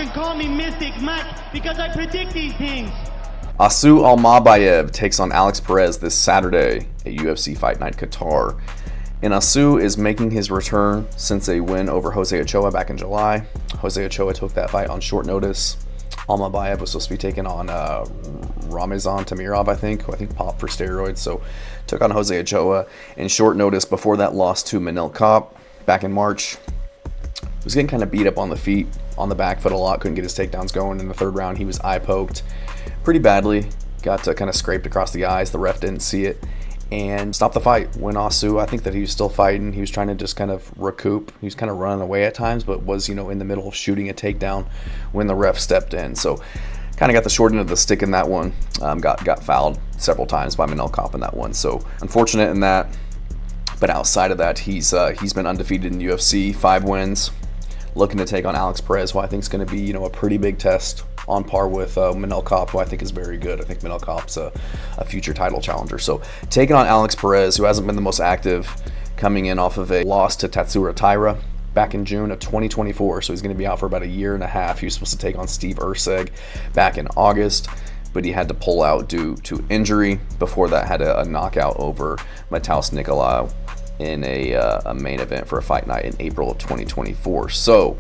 can call me Mystic Mike because I predict these things. Asu Almabayev takes on Alex Perez this Saturday at UFC Fight Night Qatar. And Asu is making his return since a win over Jose Ochoa back in July. Jose Ochoa took that fight on short notice. Almabayev was supposed to be taking on Ramazan Tamirov, I think popped for steroids, so took on Jose Ochoa in short notice before that loss to Manel Kape back in March. He was getting kind of beat up on the feet, on the back foot a lot, couldn't get his takedowns going. In the third round, he was eye poked pretty badly, got kind of scraped across the eyes. The ref didn't see it and stopped the fight. When Asu, I think that he was still fighting, he was trying to just kind of recoup. He was kind of running away at times, but was, in the middle of shooting a takedown when the ref stepped in. So kind of got the short end of the stick in that one. Got fouled several times by Manel Kape in that one. So unfortunate in that. But outside of that, he's been undefeated in the UFC, 5 wins. Looking to take on Alex Perez, who I think is going to be, a pretty big test, on par with Manel Kape, who I think is very good. I think Manel Kape's a future title challenger. So taking on Alex Perez, who hasn't been the most active, coming in off of a loss to Tatsuro Taira back in June of 2024. So he's going to be out for about a year and a half. He was supposed to take on Steve Erceg back in August, but he had to pull out due to injury. Before that, had a knockout over Mataus Nicolau in a main event for a fight night in April of 2024. So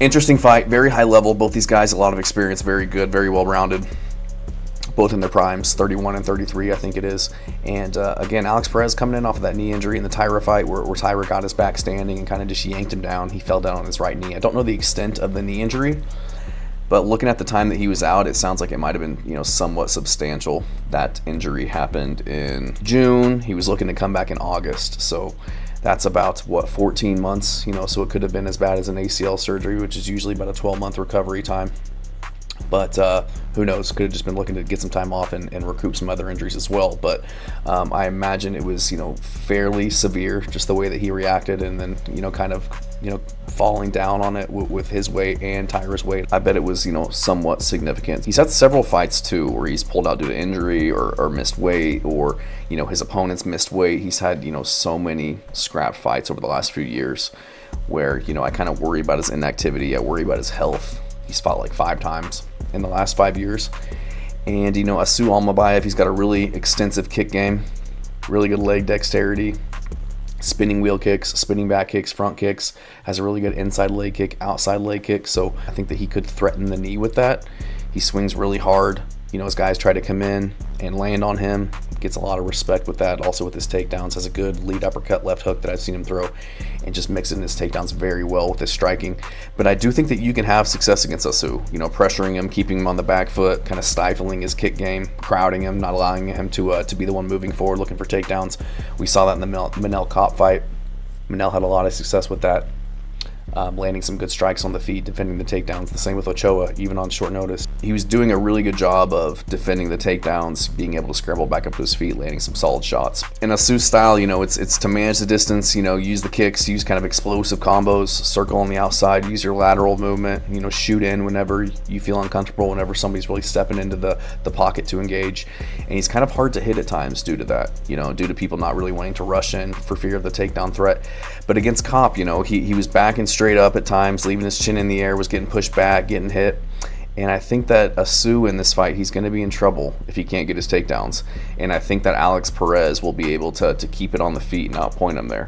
interesting fight, very high level. Both these guys, a lot of experience, very good, very well rounded, both in their primes, 31 and 33 I think it is. And again, Alex Perez coming in off of that knee injury in the Taira fight where Taira got his back standing and kind of just yanked him down. He fell down on his right knee. I don't know the extent of the knee injury, but looking at the time that he was out, it sounds like it might have been, somewhat substantial. That injury happened in June. He was looking to come back in August. So that's about, 14 months, so it could have been as bad as an ACL surgery, which is usually about a 12-month recovery time. But who knows? Could have just been looking to get some time off and recoup some other injuries as well. But I imagine it was, fairly severe, just the way that he reacted, and then, kind of, falling down on it with his weight and Taira's weight. I bet it was, somewhat significant. He's had several fights too where he's pulled out due to injury or missed weight, or, his opponents missed weight. He's had, so many scrap fights over the last few years where, I kind of worry about his inactivity. I worry about his health. He's fought like 5 times in the last 5 years. And, Asu Almabayev, he's got a really extensive kick game, really good leg dexterity, spinning wheel kicks, spinning back kicks, front kicks, has a really good inside leg kick, outside leg kick. So I think that he could threaten the knee with that. He swings really hard. His guys try to come in and land on him. Gets a lot of respect with that. Also with his takedowns, has a good lead uppercut, left hook that I've seen him throw, and just mixing his takedowns very well with his striking. But I do think that you can have success against Asu, pressuring him, keeping him on the back foot, kind of stifling his kick game, crowding him, not allowing him to be the one moving forward, looking for takedowns. We saw that in the Manel Kape fight. Manel had a lot of success with that. Landing some good strikes on the feet, defending the takedowns. The same with Ochoa, even on short notice. He was doing a really good job of defending the takedowns, being able to scramble back up to his feet, landing some solid shots. In Asu's style, it's to manage the distance, use the kicks, use kind of explosive combos, circle on the outside, use your lateral movement, shoot in whenever you feel uncomfortable, whenever somebody's really stepping into the pocket to engage. And he's kind of hard to hit at times due to that, due to people not really wanting to rush in for fear of the takedown threat. But against Kape, he was backing straight up at times, leaving his chin in the air, was getting pushed back, getting hit. And I think that Asu in this fight, he's going to be in trouble if he can't get his takedowns. And I think that Alex Perez will be able to keep it on the feet and outpoint him there.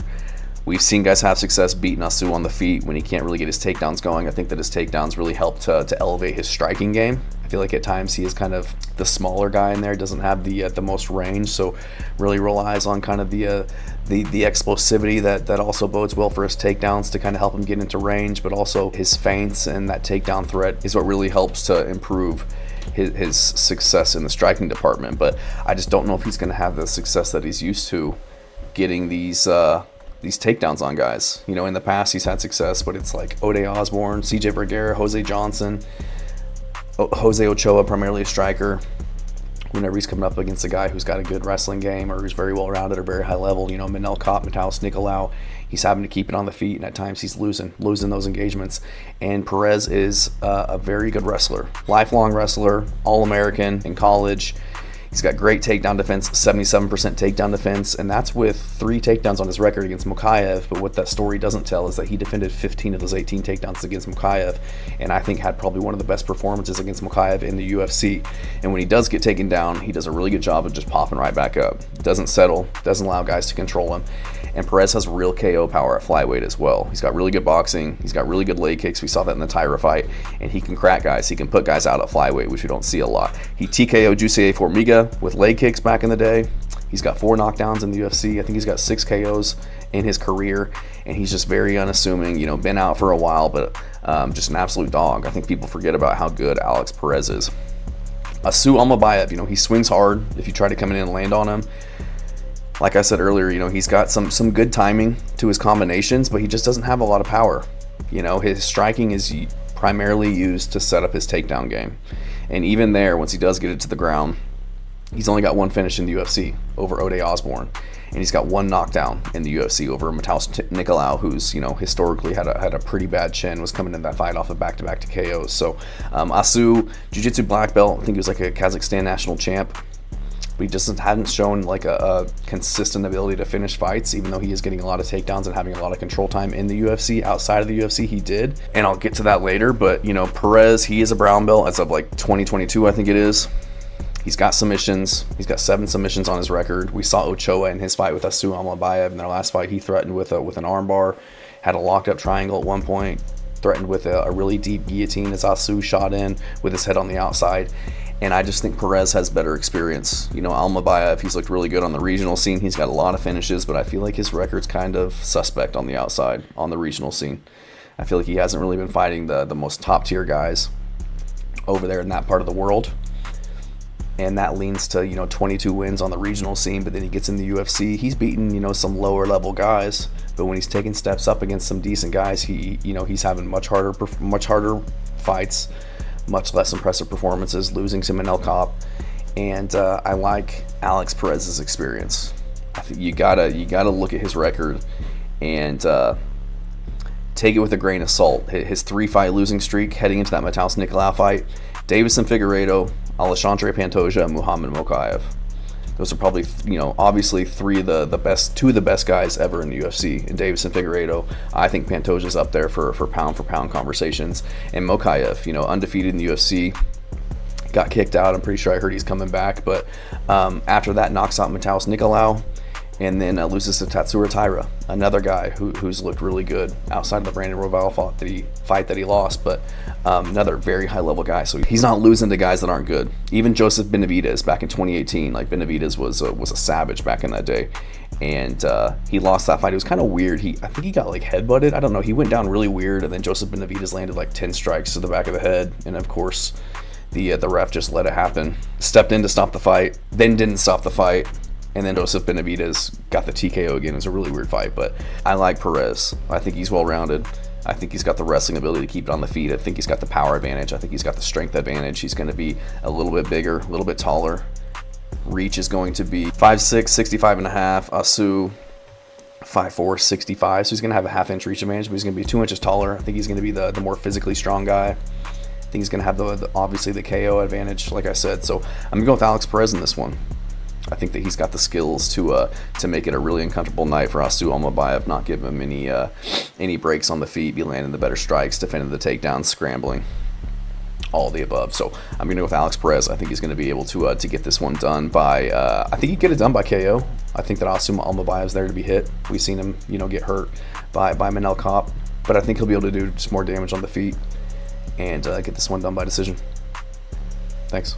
We've seen guys have success beating Asu on the feet when he can't really get his takedowns going. I think that his takedowns really help to elevate his striking game. I feel like at times he is kind of the smaller guy in there, doesn't have the most range, so really relies on kind of the explosivity that also bodes well for his takedowns to kind of help him get into range, but also his feints and that takedown threat is what really helps to improve his success in the striking department. But I just don't know if he's going to have the success that he's used to getting these takedowns on guys. In the past he's had success, but it's like Ode Osborne, CJ Vergara, Jose Johnson, Jose Ochoa, primarily a striker. Whenever he's coming up against a guy who's got a good wrestling game or who's very well rounded or very high level, Manel Kape, Mataus Nicolau, he's having to keep it on the feet, and at times he's losing those engagements. And Perez is a very good wrestler, lifelong wrestler, All-American in college. He's got great takedown defense, 77% takedown defense, and that's with 3 takedowns on his record against Mokaev. But what that story doesn't tell is that he defended 15 of those 18 takedowns against Mokaev, and I think had probably one of the best performances against Mokaev in the UFC. And when he does get taken down, he does a really good job of just popping right back up. Doesn't settle, doesn't allow guys to control him. And Perez has real KO power at flyweight as well. He's got really good boxing. He's got really good leg kicks. We saw that in the Tyra fight. And he can crack guys. He can put guys out at flyweight, which we don't see a lot. He TKO'd Jussier Formiga with leg kicks back in the day. He's got 4 knockdowns in the UFC. I think he's got 6 KOs in his career. And he's just very unassuming. You know, been out for a while, but just an absolute dog. I think people forget about how good Alex Perez is. Asu Almabayev, you know, he swings hard if you try to come in and land on him. Like I said earlier, you know, he's got some good timing to his combinations, but he just doesn't have a lot of power. You know, his striking is primarily used to set up his takedown game. And even there, once he does get it to the ground, he's only got 1 finish in the UFC over Ode Osborne. And he's got 1 knockdown in the UFC over Mataus Nicolau, who's, you know, historically had a pretty bad chin, was coming in that fight off of back-to-back KOs. So Asu, Jiu-Jitsu black belt, I think he was like a Kazakhstan national champ. But he just hadn't shown like a consistent ability to finish fights, even though he is getting a lot of takedowns and having a lot of control time in the UFC. Outside of the UFC, he did. And I'll get to that later. But, you know, Perez, he is a brown belt as of like 2022, I think it is. He's got submissions. He's got 7 submissions on his record. We saw Ochoa in his fight with Asu Almabayev in their last fight. He threatened with an armbar, had a locked up triangle at one point, threatened with a really deep guillotine as Asu shot in with his head on the outside. And I just think Perez has better experience. You know, Almabayev, he's looked really good on the regional scene. He's got a lot of finishes, but I feel like his record's kind of suspect on the outside, on the regional scene. I feel like he hasn't really been fighting the most top-tier guys over there in that part of the world. And that leans to, you know, 22 wins on the regional scene, but then he gets in the UFC. He's beaten, you know, some lower-level guys, but when he's taking steps up against some decent guys, he's having much harder fights, much less impressive performances, losing to Manel Kopp. And I like Alex Perez's experience. I think you gotta look at his record and take it with a grain of salt. His 3-fight losing streak heading into that Mataus Nicolau fight, Deiveson Figueiredo, Alexandre Pantoja, and Muhammad Mokaev. Those are probably, you know, obviously 2 of the best guys ever in the UFC. And Deiveson Figueiredo, I think Pantoja's up there for pound conversations. And Mokaev, you know, undefeated in the UFC, got kicked out. I'm pretty sure I heard he's coming back, but after that knocks out Mataus Nicolau, and then loses to Tatsuro Taira, another guy who's looked really good outside of the Brandon Royval fight that he lost, but another very high-level guy. So he's not losing to guys that aren't good. Even Joseph Benavidez back in 2018, like Benavidez was a savage back in that day, and he lost that fight. It was kind of weird. I think he got like headbutted. I don't know. He went down really weird, and then Joseph Benavidez landed like 10 strikes to the back of the head, and of course the ref just let it happen. Stepped in to stop the fight, then didn't stop the fight. And then Joseph Benavidez got the TKO again. It was a really weird fight, but I like Perez. I think he's well-rounded. I think he's got the wrestling ability to keep it on the feet. I think he's got the power advantage. I think he's got the strength advantage. He's going to be a little bit bigger, a little bit taller. Reach is going to be 5'6", 65 and a half. Asu, 5'4", 65. So he's going to have a half-inch reach advantage, but he's going to be 2 inches taller. I think he's going to be the more physically strong guy. I think he's going to have obviously the KO advantage, like I said. So I'm going to go with Alex Perez in this one. I think that he's got the skills to make it a really uncomfortable night for Asu Almabayev, not give him any breaks on the feet, be landing the better strikes, defending the takedowns, scrambling, all of the above. So I'm going to go with Alex Perez. I think he's going to be able to get this one done by, I think he'd get it done by KO. I think that Asu Almabayev's there to be hit. We've seen him, you know, get hurt by Manel Kopp, but I think he'll be able to do just more damage on the feet and get this one done by decision. Thanks.